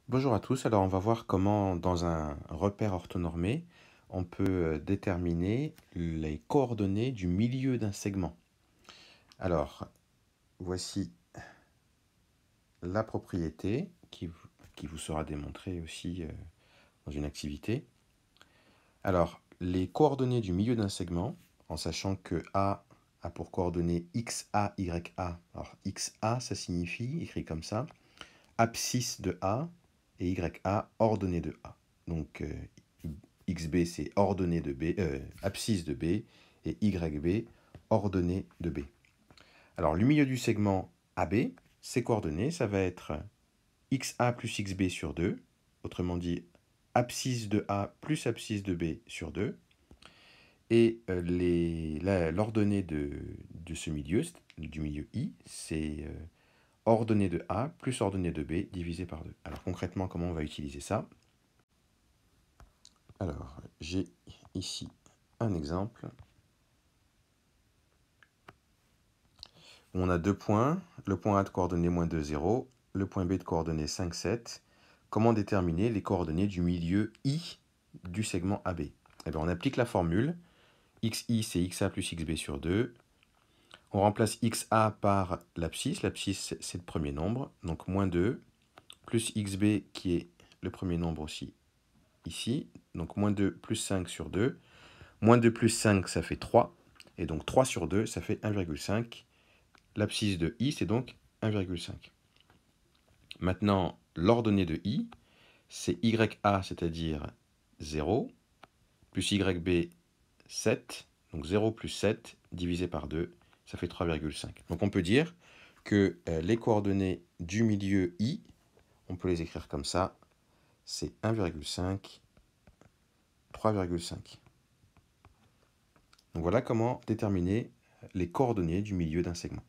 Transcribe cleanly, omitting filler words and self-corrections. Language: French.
Bonjour à tous, alors on va voir comment dans un repère orthonormé, on peut déterminer les coordonnées du milieu d'un segment. Alors, voici la propriété qui vous sera démontrée aussi dans une activité. Alors, les coordonnées du milieu d'un segment, en sachant que A a pour coordonnées XA, YA. Alors, XA, ça signifie, écrit comme ça, abscisse de A et YA ordonnée de A. Donc XB c'est ordonnée de B, abscisse de B et YB ordonnée de B. Alors le milieu du segment AB, ses coordonnées, ça va être XA plus XB sur 2, autrement dit abscisse de A plus abscisse de B sur 2. Et l'ordonnée de ce milieu, du milieu I, c'est ordonnée de A plus ordonnée de B divisé par 2. Alors concrètement, comment on va utiliser ça? Alors, j'ai ici un exemple où on a deux points, le point A de coordonnées moins 2, 0, le point B de coordonnées 5, 7. Comment déterminer les coordonnées du milieu I du segment AB? Eh bien, on applique la formule. XI, c'est XA plus XB sur 2. On remplace XA par l'abscisse. L'abscisse, c'est le premier nombre, donc moins 2, plus XB qui est le premier nombre aussi ici, donc moins 2 plus 5 sur 2. Moins 2 plus 5, ça fait 3, et donc 3 sur 2, ça fait 1,5. L'abscisse de I, c'est donc 1,5. Maintenant, l'ordonnée de I, c'est YA, c'est-à-dire 0, plus YB, 7, donc 0 plus 7 divisé par 2, ça fait 3,5. Donc on peut dire que les coordonnées du milieu I, on peut les écrire comme ça, c'est 1,5, 3,5. Donc voilà comment déterminer les coordonnées du milieu d'un segment.